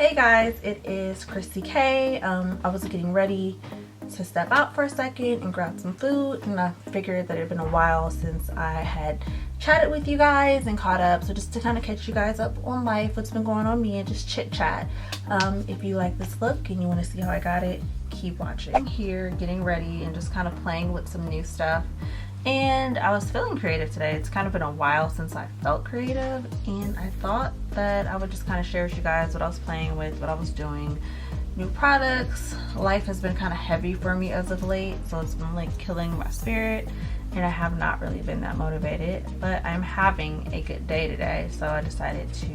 Hey guys, it is Kryssy.K. I was getting ready to step out for a second and grab some food, and I figured that it had been a while since I had chatted with you guys and caught up, so just to kind of catch you guys up on life, what's been going on me, and just chit chat. If you like this look and you want to see how I got it, keep watching. I'm here getting ready and just kind of playing with some new stuff, and I was feeling creative today. It's kind of been a while since I felt creative, and I thought that I would just kind of share with you guys what I was playing with, what I was doing, new products. Life has been kind of heavy for me as of late, so it's been like killing my spirit, and I have not really been that motivated, but I'm having a good day today, so I decided to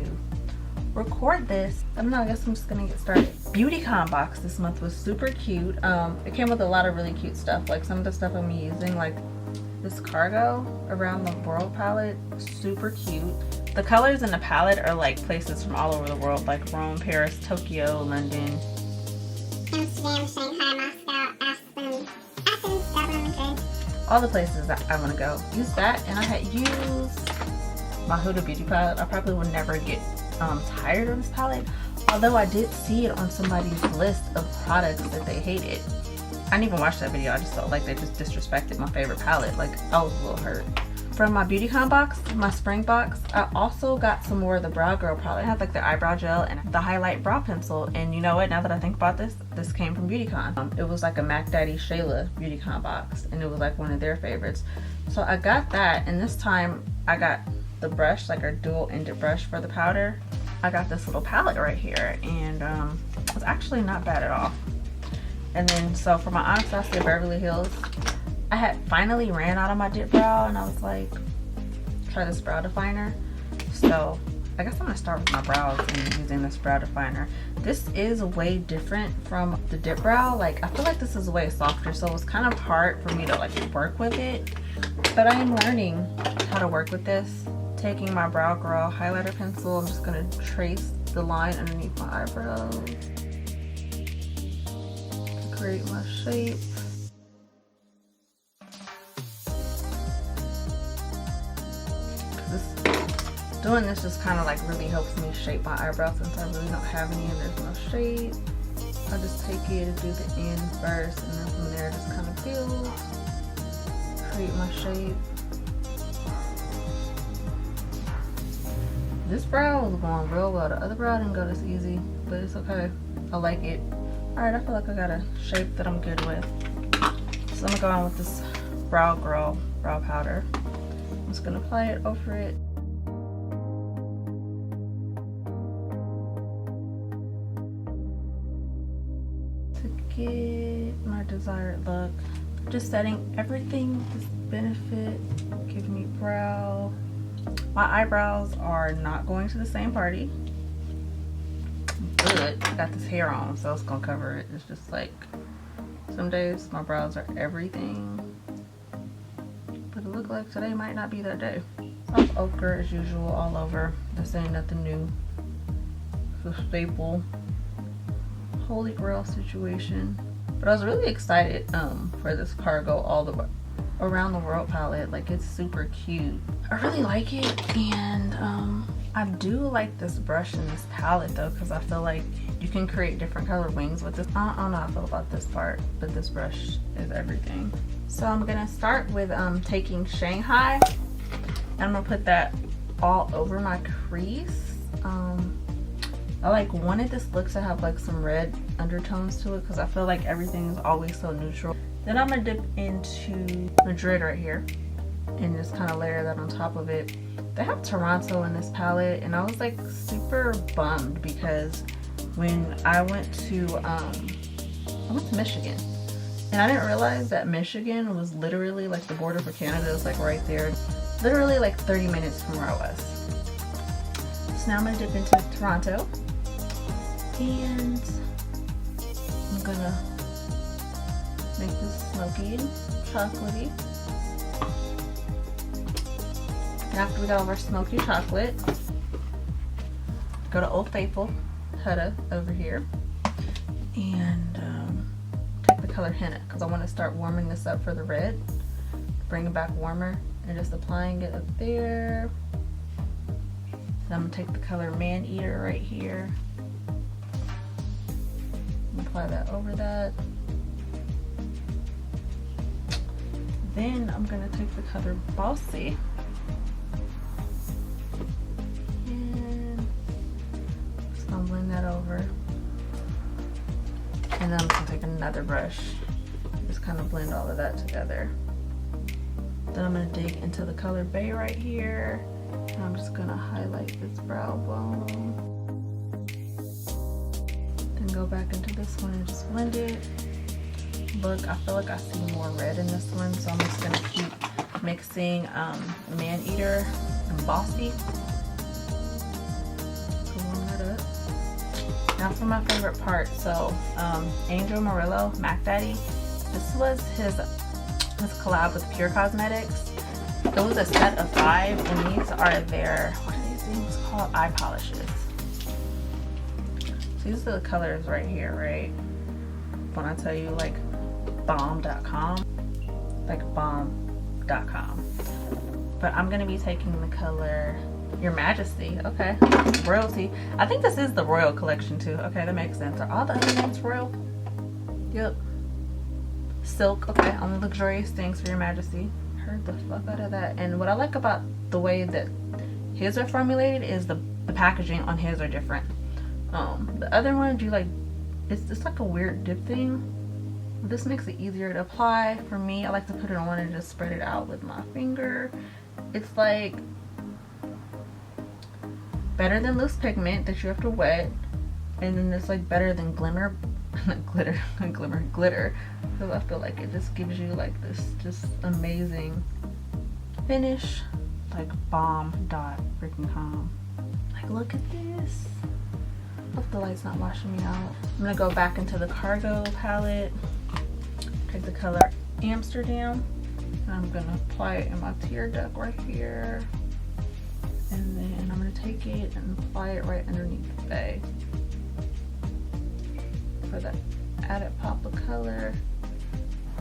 record this. I don't know, I guess I'm just gonna get started. Beautycon Box this month was super cute. It came with a lot of really cute stuff, like some of the stuff I'm using, like this cargo around the world palette, super cute. The colors in the palette are like places from all over the world, like Rome, Paris, Tokyo, London, Amsterdam, Shanghai, Moscow, Athens, Dublin, Madrid. All the places that I want to go. Use that, and I had used my Huda Beauty palette. I probably would never get tired of this palette, although I did see it on somebody's list of products that they hated. I didn't even watch that video. I just felt like they just disrespected my favorite palette. Like, I was a little hurt. From my Beautycon box, my spring box, I also got some more of the Brow Girl product. I have like the eyebrow gel and the highlight brow pencil, and you know what, now that I think about this, this came from Beautycon. It was like a Mac Daddy Shayla Beautycon box, and it was like one of their favorites. So I got that, and this time I got the brush, like a dual-ended brush for the powder. I got this little palette right here, and it's actually not bad at all. And then, so for my Anastasia Beverly Hills, I had finally ran out of my dip brow, and I was like, try this brow definer. So I guess I'm gonna start with my brows and using this brow definer. This is way different from the dip brow. Like, I feel like this is way softer, so it's kind of hard for me to like work with it. But I am learning how to work with this. Taking my Brow Girl highlighter pencil, I'm just gonna trace the line underneath my eyebrows to create my shape. Doing this just kind of like really helps me shape my eyebrows, since I really don't have any and there's no shape. I just take it and do the end first, and then from there just kind of build, create my shape. This brow was going real well. The other brow didn't go this easy, but it's okay. I like it. Alright, I feel like I got a shape that I'm good with. So I'm gonna go on with this Brow Girl brow powder. I'm just gonna apply it over it. To get my desired look. Just setting everything to benefit, give me brow. My eyebrows are not going to the same party. Good, I got this hair on, so it's gonna cover it. It's just like, some days my brows are everything, but it looks like today might not be that day. OCHRE as usual all over. This ain't nothing new. It's a staple. Holy Grail situation. But I was really excited for this cargo all the way around the world palette. Like, it's super cute. I really like it, and I do like this brush in this palette though, because I feel like you can create different color wings with this. I don't know how I feel about this part, but this brush is everything. So I'm gonna start with taking Shanghai, and I'm gonna put that all over my crease. I like wanted this look to have like some red undertones to it, because I feel like everything is always so neutral. Then I'm gonna dip into Madrid right here and just kind of layer that on top of it. They have Toronto in this palette, and I was like super bummed because when I went to Michigan, and I didn't realize that Michigan was literally like the border for Canada is like right there, literally like 30 minutes from where I was. So now I'm gonna dip into Toronto, and I'm gonna make this smoky and chocolatey. And after we got all our smoky chocolate, go to Old Faithful, Huda over here, and take the color Henna, because I want to start warming this up for the red. Bring it back warmer, and just applying it up there. Then I'm gonna take the color Man Eater right here Apply that over that. Then I'm gonna take the color Bossy and just gonna blend that over. And then I'm gonna take another brush, just kind of blend all of that together. Then I'm gonna dig into the color Bay right here. And I'm just gonna highlight this brow bone. Then go back into this one and just blend it. Look, I feel like I see more red in this one, so I'm just gonna keep mixing Man Eater and Bossy. Warm that up. Now for my favorite part, so Angel Murillo, Mac Daddy. This was his collab with Pure Cosmetics. It was a set of 5, and these are their, what are these things called? Eye polishes. So these are the colors right here, right? When I tell you like bomb.com, like bomb.com. But I'm gonna be taking the color Your Majesty. Okay, Royalty. I think this is the Royal collection too. Okay, that makes sense. Are all the other names Royal? Yep. Silk. Okay, on the luxurious things for Your Majesty. Heard the fuck out of that. And what I like about the way that his are formulated is the packaging on his are different. The other ones you like, it's just like a weird dip thing. This makes it easier to apply. For me, I like to put it on and just spread it out with my finger. It's like better than loose pigment that you have to wet, and then it's like better than glitter. Because I feel like it just gives you like this just amazing finish, like bomb.com. Like, look at this. Hope the light's not washing me out. I'm gonna go back into the Cargo palette, take the color Amsterdam, and I'm gonna apply it in my tear duct right here. And then I'm gonna take it and apply it right underneath the bay for that added pop of color.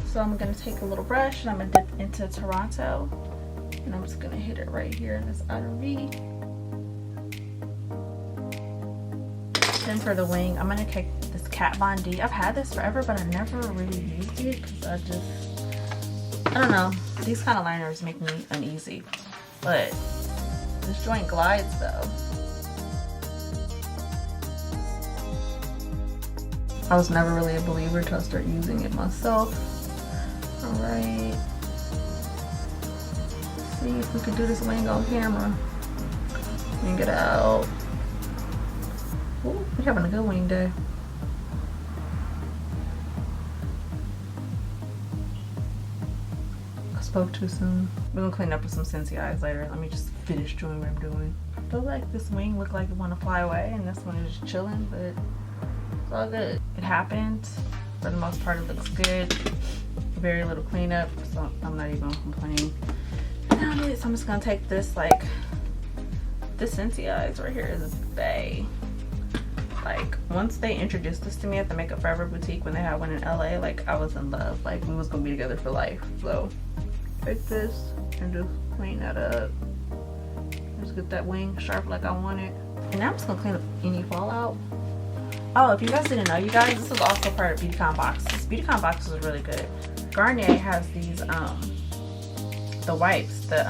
So I'm gonna take a little brush and I'm gonna dip into Toronto, and I'm just gonna hit it right here in this outer V. Then for the wing, I'm gonna take this Kat Von D. I've had this forever, but I never really used it because I don't know. These kind of liners make me uneasy, but this joint glides though. I was never really a believer until I started using it myself. Alright. See if we can do this wing on camera. Wing it out. Ooh, we're having a good wing day. I spoke too soon. We're gonna clean up with some Sens'Eyes later. Let me just finish doing what I'm doing. I feel like this wing looked like it wanna fly away, and this one is just chilling, but it's all good. It happened. For the most part, it looks good. Very little cleanup, so I'm not even gonna complain. Now I'm just gonna take this, like, this Sens'Eyes right here is a bay. Like, once they introduced this to me at the Makeup Forever boutique when they had one in LA, like, I was in love. Like, we was gonna be together for life. So take this and just clean that up. Just get that wing sharp like I want it. And now I'm just gonna clean up any fallout. Oh, if you guys didn't know, you guys, this is also part of Beautycon Box. This Beautycon Box is really good. Garnier has these the wipes, the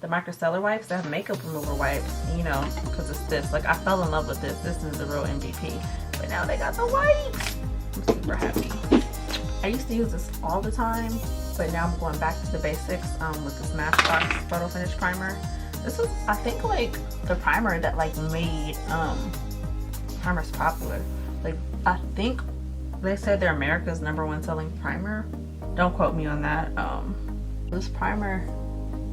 Micellar wipes that have makeup remover wipes, you know, because it's this. Like, I fell in love with this. This is the real MVP. But now they got the wipes. I'm super happy. I used to use this all the time, but now I'm going back to the basics with the Smashbox Photo Finish Primer. This is, I think, like, the primer that, like, made primers popular. Like, I think they said they're America's #1 selling primer. Don't quote me on that. This primer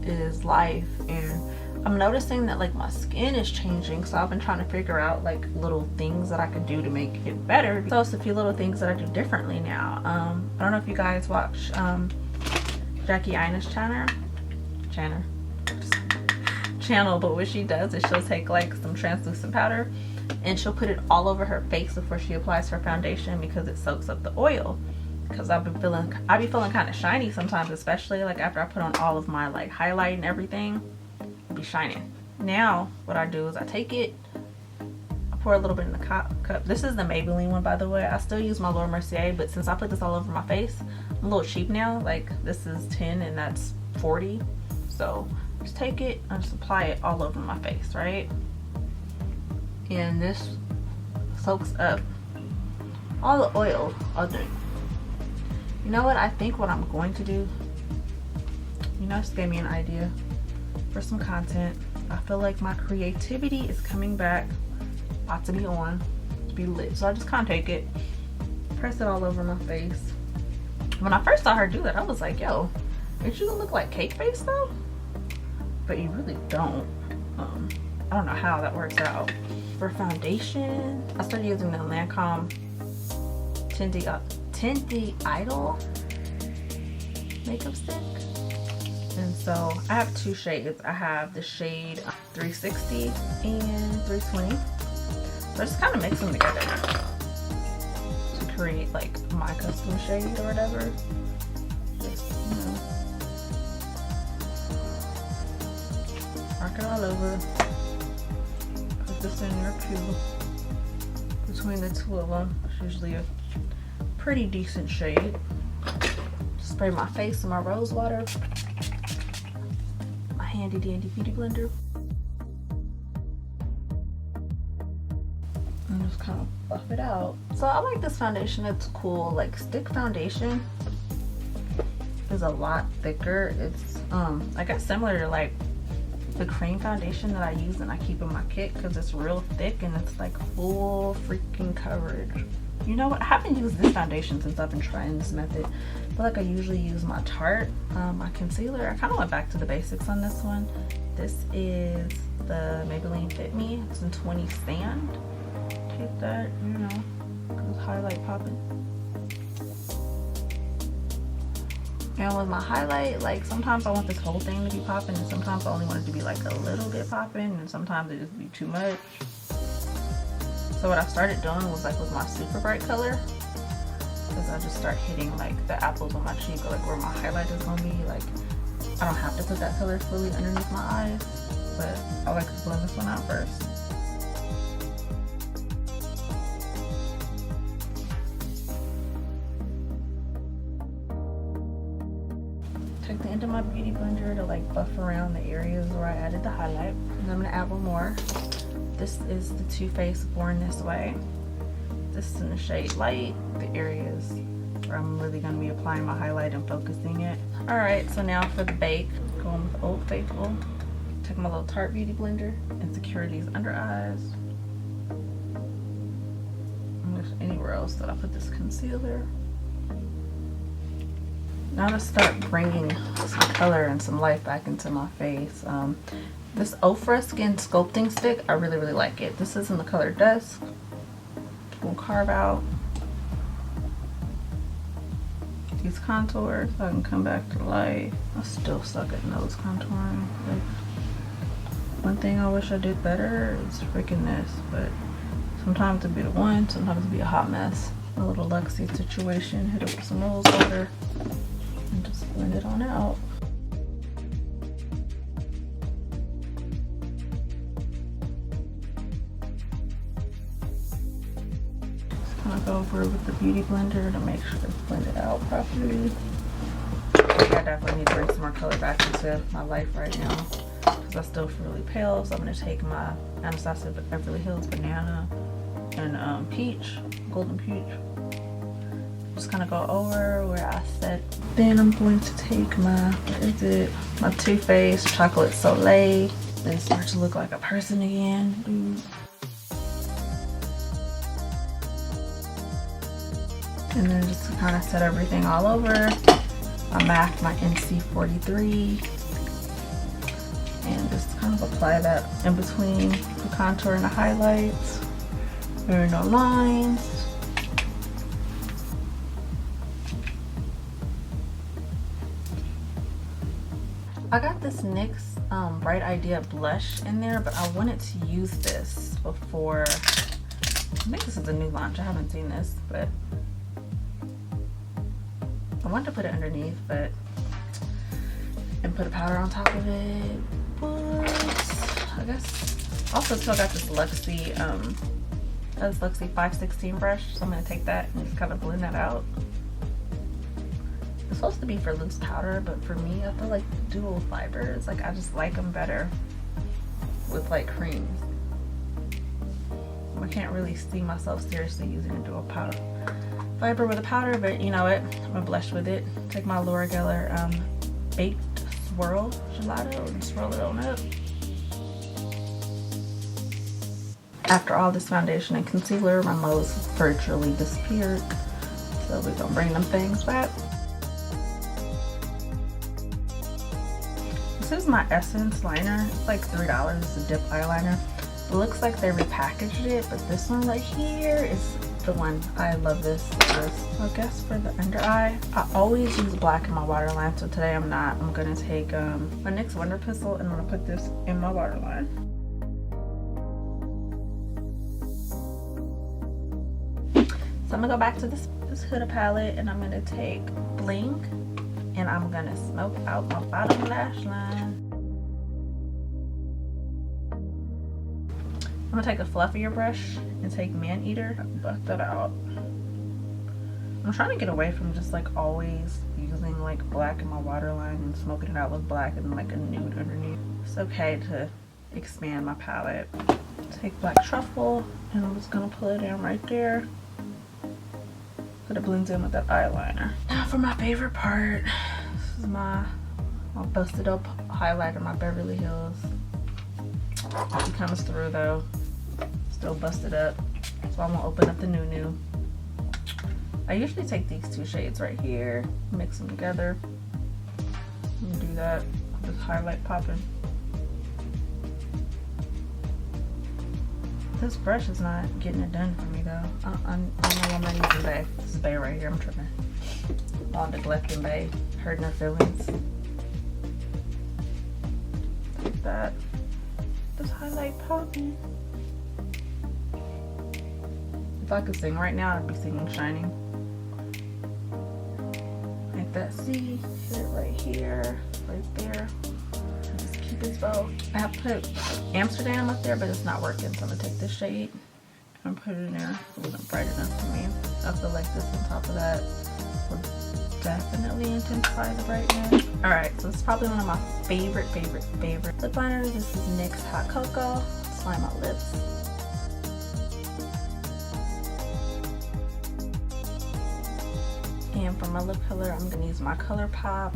is life, and I'm noticing that, like, my skin is changing, so I've been trying to figure out, like, little things that I could do to make it better. So it's a few little things that I do differently now. I don't know if you guys watch Jackie Ina's channel, but what she does is she'll take, like, some translucent powder and she'll put it all over her face before she applies her foundation, because it soaks up the oil. Because I be feeling kind of shiny sometimes, especially like after I put on all of my, like, highlight and everything, it'll be shining. Now what I do is I take it, I pour a little bit in the cup. This is the Maybelline one, by the way. I still use my Laura Mercier, but since I put this all over my face, I'm a little cheap now. Like, this is 10 and that's 40. So just take it and just apply it all over my face, right? And this soaks up all the oil. You know what? I think what I'm going to do, you know, just gave me an idea for some content. I feel like my creativity is coming back, about to be on, to be lit. So I just kind of take it, press it all over my face. When I first saw her do that, I was like, yo, ain't you gonna look like cake face though? But you really don't. I don't know how that works out. For foundation, I started using the Lancome Tinty Idol makeup stick. And so I have two shades. I have the shade 360 and 320. So I just kind of mix them together to create like my custom shade or whatever. Just, you know, mark it all over. Put this in your cube. Between the two of them, it's usually a pretty decent shade. Spray my face with my rose water. Handy dandy beauty blender, and just kind of buff it out. So I like this foundation. It's cool. Like, stick foundation is a lot thicker. It's I guess similar to like the cream foundation that I use and I keep in my kit, because it's real thick and it's like full freaking coverage. You know what? I haven't used this foundation since I've been trying this method. I feel like I usually use my Tarte, my concealer. I kind of went back to the basics on this one. This is the Maybelline Fit Me. It's in 20 Sand. Take that, you know, cause highlight popping. And with my highlight, like sometimes I want this whole thing to be popping, and sometimes I only want it to be like a little bit popping, and sometimes it just be too much. So what I started doing was like with my super bright color, because I just start hitting like the apples on my cheek, or like where my highlight is gonna be. Like, I don't have to put that color fully underneath my eyes, but I like to blend this one out first. Take the end of my beauty blender to like buff around the areas where I added the highlight. And I'm gonna add one more. This is the Too Faced Born This Way. This is in the shade Light, the areas where I'm really going to be applying my highlight and focusing it. Alright, so now for the bake, going with Old Faithful. Take my little Tarte Beauty Blender and secure these under eyes. And there's anywhere else that I put this concealer. Now to start bringing some color and some life back into my face. This Ofra Skin Sculpting Stick, I really, really like it. This is in the color Dusk. We'll carve out these contours so I can come back to life. I still suck at nose contouring. Like, one thing I wish I did better is freaking this, but sometimes it'd be the one, sometimes it'd be a hot mess. A little LUXIE situation, hit it with some rose water and just blend it on out. Go over it with the beauty blender to make sure it's blended out properly. I definitely need to bring some more color back into my life right now because I still feel really pale. So I'm going to take my Anastasia Beverly Hills Banana and Peach, Golden Peach. Just kind of go over where I set. Then I'm going to take my, what is it? My Too Faced Chocolate Soleil. They start to look like a person again, dude. And then just to kind of set everything all over, I MAC my NC43 and just kind of apply that in between the contour and the highlights. There are no lines. I got this NYX Bright Idea blush in there, but I wanted to use this before. I think this is a new launch. I haven't seen this, but I wanted to put it underneath, but and put a powder on top of it. But I guess also still got this LUXIE That's LUXIE 516 brush, so I'm gonna take that and just kind of blend that out. It's supposed to be for loose powder, but for me, I feel like dual fibers, like I just like them better with like creams. I can't really see myself seriously using a dual powder fiber with a powder, but you know what? I'm gonna blush with it. Take my Laura Geller baked swirl gelato and swirl it on up. After all this foundation and concealer, my moles virtually disappeared, so we're gonna bring them things back. This is my Essence liner. It's like $3. It's a dip eyeliner. It looks like they repackaged it, but this one right here is the one. I love this. I guess for the under eye, I always use black in my waterline, so today I'm not. I'm gonna take my NYX Wonder Pencil and I'm gonna put this in my waterline. So I'm gonna go back to this Huda palette and I'm gonna take Bling and I'm gonna smoke out my bottom lash line. I'm gonna take a fluffier brush and take Man Eater, buff that out. I'm trying to get away from just like always using like black in my waterline and smoking it out with black and like a nude underneath. It's okay to expand my palette. Take Black Truffle and I'm just gonna pull it down right there. So it blends in with that eyeliner. Now for my favorite part, this is my busted up highlighter, my Beverly Hills. It comes through though, still busted up. So I'm gonna open up the New. I usually take these two shades right here, mix them together, and do that. Just highlight popping. This brush is not getting it done for me though. I know I'm not using Bay. This is Bay right here. I'm tripping. All neglecting Bay, hurting her feelings. Take that. Just highlight popping. If I could sing right now, I'd be singing Shining. Like that C, hit it right here, right there. Just keep it bow. I have put Amsterdam up there, but it's not working, so I'm gonna take this shade and put it in there. It wasn't bright enough for me. I feel like this on top of that will definitely intensify the brightness. Alright, so this is probably one of my favorite lip liners. This is NYX Hot Cocoa. Let's line my lips. And for my lip color, I'm going to use my ColourPop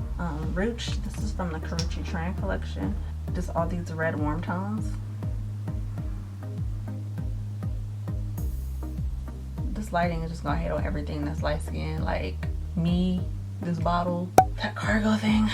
Rouge. This is from the Karrueche Tran collection. Just all these red warm tones. This lighting is just going to hit on everything that's light skin, like me, this bottle, that cargo thing.